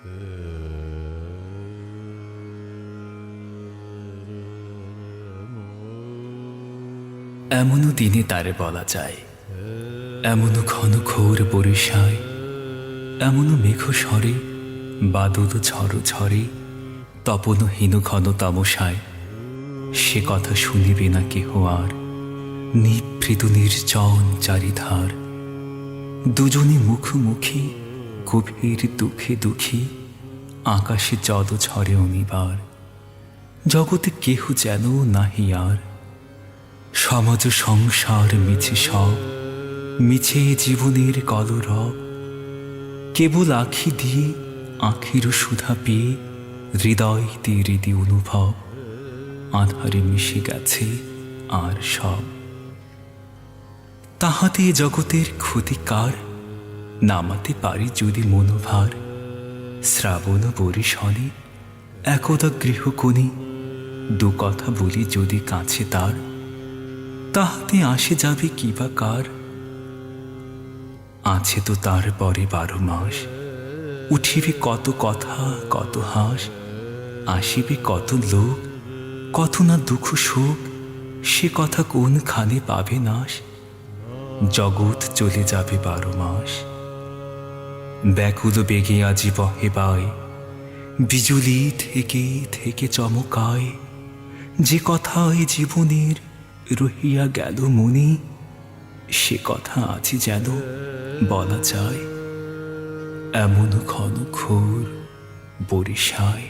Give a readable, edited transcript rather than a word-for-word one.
এমনও দিনে তারে বলা যায়, এমনও ঘন ঘোর বরিশায়, এমনও মেঘ স্বরে বাদল ঝড় ঝরে, তপনহীন ঘন তমসায় সে কথা শুনিবে না কেহ আর। নিভৃত নির্জন চারিধার, দুজনে মুখোমুখি গভীর দুঃখে দুঃখী, আকাশে যদ ঝরে অনিবার। জগতে কেহ যেন নাহি আর, সমাজ সংসার মিছে সব, মিছে জীবনের কলরব। কেবল আঁখি দিয়ে আঁখির সুধা পেয়ে হৃদয় দিয়ে হৃদি অনুভব, আধারে মিশে গেছে আর সব। তাহাতে জগতের ক্ষতিকার নামাতে পারি যদি মনোভার। শ্রাবণ বরিশনে একদা গৃহকোণে দু কথা বলি যদি কাছে তার, তাহাতে আসে যাবে কিবা কার। আছে তো তার পরে 12 মাস, উঠিবে কত কথা কত হাস, আসিবে কত লোক কত না দুঃখ শোক, সে কথা কোনখানে পাবে নাশ। জগৎ চলে যাবে 12 মাস। ব্যাকুল বেগে আজি বহে বায়, বিজুলি থেকে থেকে চমকায়। যে কথায় জীবনের রহিয়া গেল মনে, সে কথা আজি যেন বলা যায়। এমন ঘন ঘোর বরিশায়।